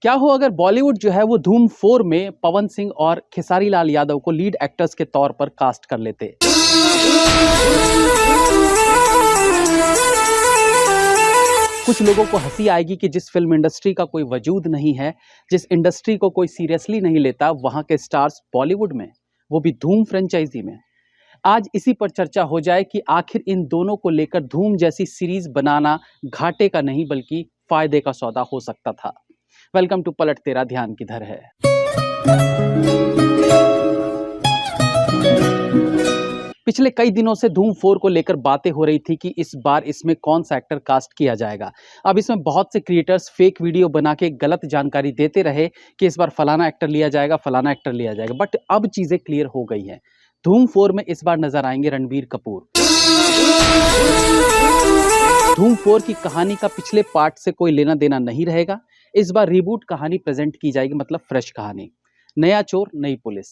क्या हो अगर बॉलीवुड जो है वो धूम 4 में पवन सिंह और खेसारी लाल यादव को लीड एक्टर्स के तौर पर कास्ट कर लेते। कुछ लोगों को हंसी आएगी कि जिस फिल्म इंडस्ट्री का कोई वजूद नहीं है, जिस इंडस्ट्री को कोई सीरियसली नहीं लेता, वहां के स्टार्स बॉलीवुड में, वो भी धूम फ्रेंचाइजी में। आज इसी पर चर्चा हो जाए कि आखिर इन दोनों को लेकर धूम जैसी सीरीज बनाना घाटे का नहीं बल्कि फायदे का सौदा हो सकता था। वेलकम टू पलट तेरा ध्यान किधर है। पिछले कई दिनों से धूम 4 को लेकर बातें हो रही थी कि इस बार इसमें कौन सा एक्टर कास्ट किया जाएगा। अब इसमें बहुत से क्रिएटर्स फेक वीडियो बना के गलत जानकारी देते रहे कि इस बार फलाना एक्टर लिया जाएगा, फलाना एक्टर लिया जाएगा, बट अब चीजें क्लियर हो गई हैं। धूम 4 में इस बार नजर आएंगे रणबीर कपूर। धूम 4 की कहानी का पिछले पार्ट से कोई लेना देना नहीं रहेगा। इस बार रिबूट कहानी प्रेजेंट की जाएगी, मतलब फ्रेश कहानी, नया चोर नई पुलिस।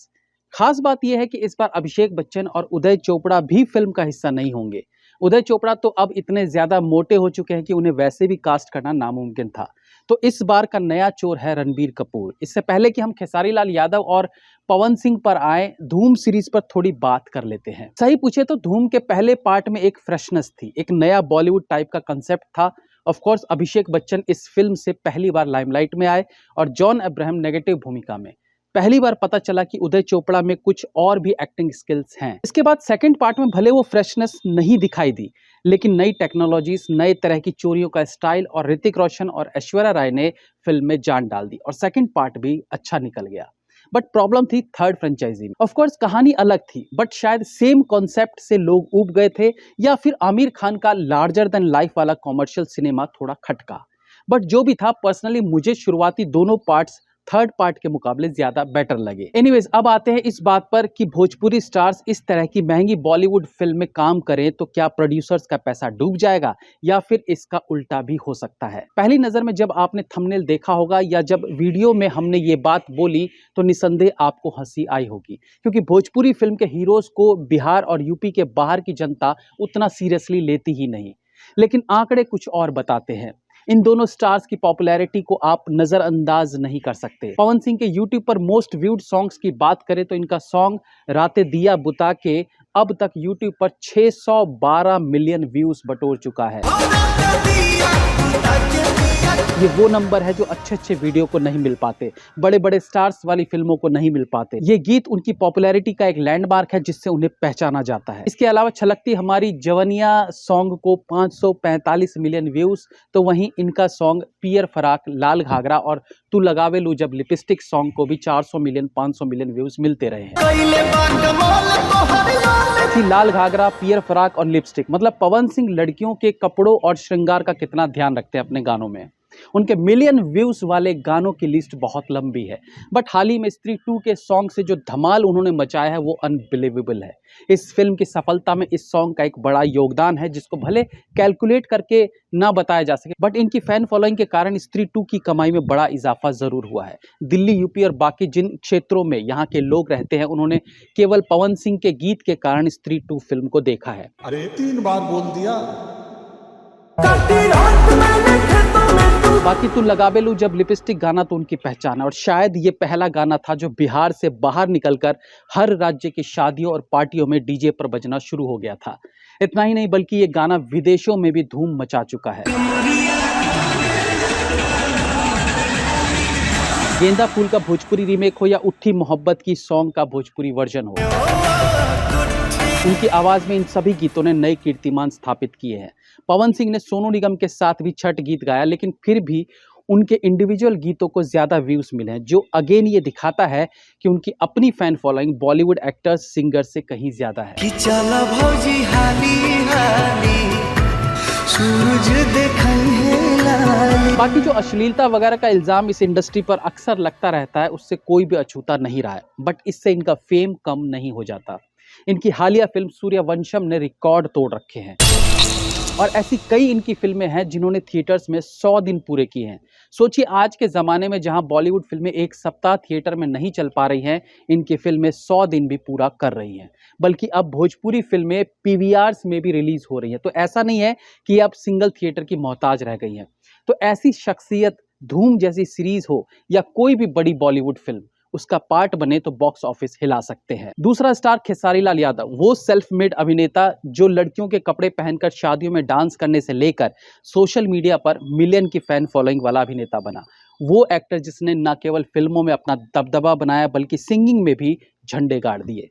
खास बात यह है कि इस बार अभिषेक बच्चन और उदय चोपड़ा भी फिल्म का हिस्सा नहीं होंगे। उदय चोपड़ा तो अब इतने ज्यादा मोटे हो चुके हैं कि उन्हें वैसे भी कास्ट करना नामुमकिन था। तो इस बार का नया चोर है रणबीर कपूर। इससे पहले कि हम खेसारी लाल यादव और पवन सिंह पर आए, धूम सीरीज पर थोड़ी बात कर लेते हैं। सही पूछे तो धूम के पहले पार्ट में एक फ्रेशनेस थी, एक नया बॉलीवुड टाइप का कंसेप्ट था। ऑफ कोर्स अभिषेक बच्चन इस फिल्म से पहली बार लाइमलाइट में आए और जॉन अब्राहम नेगेटिव भूमिका में। पहली बार पता चला कि उदय चोपड़ा में कुछ और भी एक्टिंग स्किल्स हैं। इसके बाद सेकंड पार्ट में भले वो फ्रेशनेस नहीं दिखाई दी, लेकिन नई टेक्नोलॉजीज, नए तरह की चोरियों का स्टाइल और ऋतिक रोशन और ऐश्वर्या राय ने फिल्म में जान डाल दी और सेकंड पार्ट भी अच्छा निकल गया। बट प्रॉब्लम थी थर्ड फ्रेंचाइजी में। ऑफ कोर्स कहानी अलग थी, बट शायद सेम कॉन्सेप्ट से लोग ऊब गए थे, या फिर आमिर खान का लार्जर देन लाइफ वाला कॉमर्शियल सिनेमा थोड़ा खटका। बट जो भी था, पर्सनली मुझे शुरुआती दोनों पार्ट्स थर्ड पार्ट के मुकाबले ज्यादा बेटर लगे। एनीवेज, अब आते हैं इस बात पर कि भोजपुरी स्टार्स इस तरह की महंगी बॉलीवुड फिल्म में काम करें तो क्या प्रोड्यूसर्स का पैसा डूब जाएगा, या फिर इसका उल्टा भी हो सकता है। पहली नजर में जब आपने थंबनेल देखा होगा या जब वीडियो में हमने ये बात बोली तो निसंदेह आपको हंसी आई होगी, क्योंकि भोजपुरी फिल्म के हीरोज को बिहार और यूपी के बाहर की जनता उतना सीरियसली लेती ही नहीं। लेकिन आंकड़े कुछ और बताते हैं। इन दोनों स्टार्स की पॉपुलैरिटी को आप नजरअंदाज नहीं कर सकते। पवन सिंह के YouTube पर मोस्ट व्यूड सॉन्ग्स की बात करें तो इनका सॉन्ग राते दिया बुता के अब तक YouTube पर 612 मिलियन व्यूज बटोर चुका है। ये वो नंबर है जो अच्छे अच्छे वीडियो को नहीं मिल पाते, बड़े बड़े स्टार्स वाली फिल्मों को नहीं मिल पाते। ये गीत उनकी पॉपुलैरिटी का एक लैंडमार्क है जिससे उन्हें पहचाना जाता है। इसके अलावा छलकती हमारी जवनिया सॉन्ग को 545 मिलियन व्यूज, तो वहीं इनका सॉन्ग पियर फराक, लाल घाघरा और तू लगावे लू जब लिपस्टिक सॉन्ग को भी 400 मिलियन 500 मिलियन व्यूज मिलते रहे हैं। लाल घाघरा, पियर फराक और लिपस्टिक, मतलब पवन सिंह लड़कियों के कपड़ों और श्रृंगार का कितना ध्यान रखते हैं अपने गानों में। उनके मिलियन व्यूज वाले गानों की लिस्ट बहुत लंबी है। बट हाल ही में स्त्री 2 के सॉन्ग से जो धमाल उन्होंने मचाया है वो अनबिलीवेबल है। इस फिल्म की सफलता में इस सॉन्ग का एक बड़ा योगदान है, जिसको भले कैलकुलेट करके ना बताया जा सके, बट इनकी फैन फॉलोइंग के कारण स्त्री 2 की कमाई में बड़ा इजाफा जरूर हुआ है। दिल्ली, यूपी और बाकी जिन क्षेत्रों में यहाँ के लोग रहते हैं, उन्होंने केवल पवन सिंह के गीत के कारण स्त्री 2 फिल्म को देखा है। अरे 3 बार बोल दिया। बाकी तू लगावे लू जब लिपस्टिक गाना तो उनकी पहचान है, और शायद ये पहला गाना था जो बिहार से बाहर निकलकर हर राज्य की शादियों और पार्टियों में डीजे पर बजना शुरू हो गया था। इतना ही नहीं, बल्कि ये गाना विदेशों में भी धूम मचा चुका है। गेंदा फूल का भोजपुरी रीमेक हो या उठी मोहब्बत की सॉन्ग का भोजपुरी वर्जन हो, उनकी आवाज में इन सभी गीतों ने नए कीर्तिमान स्थापित किए हैं। पवन सिंह ने सोनू निगम के साथ भी छठ गीत गाया, लेकिन फिर भी उनके इंडिविजुअल गीतों को ज्यादा व्यूज मिले हैं, जो अगेन ये दिखाता है कि उनकी अपनी fan following Bollywood actors, singer से कहीं ज्यादा है। कि चला भौजी हाली हाली, सूरज देखा। बाकी जो अश्लीलता वगैरह का इल्जाम इस इंडस्ट्री पर अक्सर लगता रहता है, उससे कोई भी अछूता नहीं रहा है, बट इससे इनका फेम कम नहीं हो जाता। इनकी हालिया फिल्म सूर्यवंशम ने रिकॉर्ड तोड़ रखे हैं, और ऐसी कई इनकी फिल्में हैं जिन्होंने थिएटर्स में 100 दिन पूरे किए हैं। सोचिए, आज के ज़माने में जहां बॉलीवुड फिल्में एक सप्ताह थिएटर में नहीं चल पा रही हैं, इनकी फिल्में 100 दिन भी पूरा कर रही हैं। बल्कि अब भोजपुरी फिल्में पीवीआर्स में भी रिलीज हो रही हैं। तो ऐसा नहीं है कि अब सिंगल थिएटर की मोहताज रह गई हैं। तो ऐसी शख्सियत धूम जैसी सीरीज हो या कोई भी बड़ी बॉलीवुड फिल्म, उसका पार्ट बने तो बॉक्स ऑफिस हिला सकते हैं। दूसरा स्टार खेसारी लाल यादव, वो सेल्फ मेड अभिनेता जो लड़कियों के कपड़े पहनकर शादियों में डांस करने से लेकर सोशल मीडिया पर मिलियन की फैन फॉलोइंग वाला अभिनेता बना। वो एक्टर जिसने न केवल फिल्मों में अपना दबदबा बनाया बल्कि सिंगिंग में भी झंडे गाड़ दिए।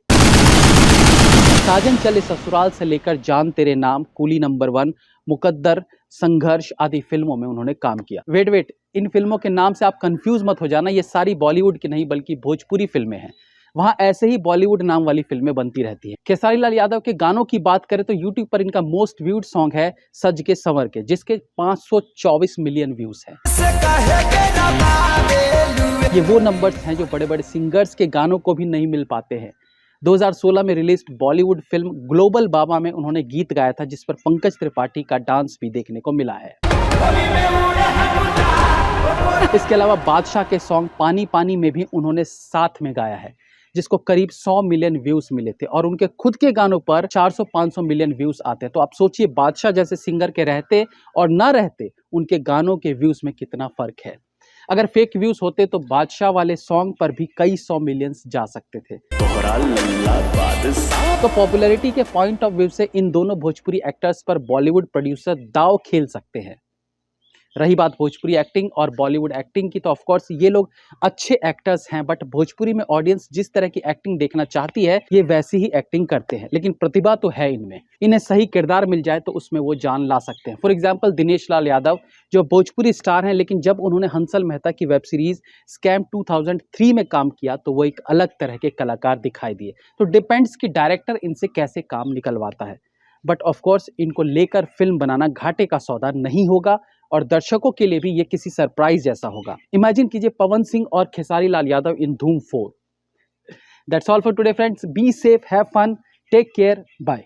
साजन चले ससुराल से लेकर जान तेरे नाम, कूली नंबर 1, मुकद्दर, संघर्ष आदि फिल्मों में उन्होंने काम किया। वेट, इन फिल्मों के नाम से आप कंफ्यूज मत हो जाना, ये सारी बॉलीवुड की नहीं बल्कि भोजपुरी फिल्में हैं। वहां ऐसे ही बॉलीवुड नाम वाली फिल्में बनती रहती हैं। खेसारी लाल यादव के गानों की बात करें तो यूट्यूब पर इनका मोस्ट व्यूड सॉन्ग है सज के संवर के, जिसके 524 मिलियन व्यूज हैं। ये वो नंबर्स हैं जो बड़े बड़े सिंगर्स के गानों को भी नहीं मिल पाते हैं। 2016 में रिलीज बॉलीवुड फिल्म ग्लोबल बाबा में उन्होंने गीत गाया था जिस पर पंकज त्रिपाठी का डांस भी देखने को मिला है। इसके अलावा बादशाह के सॉन्ग पानी पानी में भी उन्होंने साथ में गाया है, जिसको करीब 100 मिलियन व्यूज मिले थे और उनके खुद के गानों पर 400-500 मिलियन व्यूज आते हैं। तो आप सोचिए बादशाह जैसे सिंगर के रहते और ना रहते उनके गानों के व्यूज में कितना फर्क है। अगर फेक व्यूज होते तो बादशाह वाले सॉन्ग पर भी कई 100 मिलियंस जा सकते थे। तो पॉपुलैरिटी के पॉइंट ऑफ व्यू से इन दोनों भोजपुरी एक्टर्स पर बॉलीवुड प्रोड्यूसर दांव खेल सकते हैं। रही बात भोजपुरी एक्टिंग और बॉलीवुड एक्टिंग की, तो ऑफ कोर्स ये लोग अच्छे एक्टर्स हैं, बट भोजपुरी में ऑडियंस जिस तरह की एक्टिंग देखना चाहती है ये वैसी ही एक्टिंग करते हैं। लेकिन प्रतिभा तो है इनमें, इन्हें सही किरदार मिल जाए तो उसमें वो जान ला सकते हैं। फॉर एग्जाम्पल दिनेश लाल यादव जो भोजपुरी स्टार हैं, लेकिन जब उन्होंने हंसल मेहता की वेब सीरीज स्कैम 2003 में काम किया तो वो एक अलग तरह के कलाकार दिखाई दिए। तो डिपेंड्स कि डायरेक्टर इनसे कैसे काम निकलवाता है, बट ऑफ कोर्स इनको लेकर फिल्म बनाना घाटे का सौदा नहीं होगा और दर्शकों के लिए भी ये किसी सरप्राइज जैसा होगा। इमेजिन कीजिए पवन सिंह और Khesari Lal Yadav in Dhoom 4। That's all for today friends, be safe, have fun, take care, bye.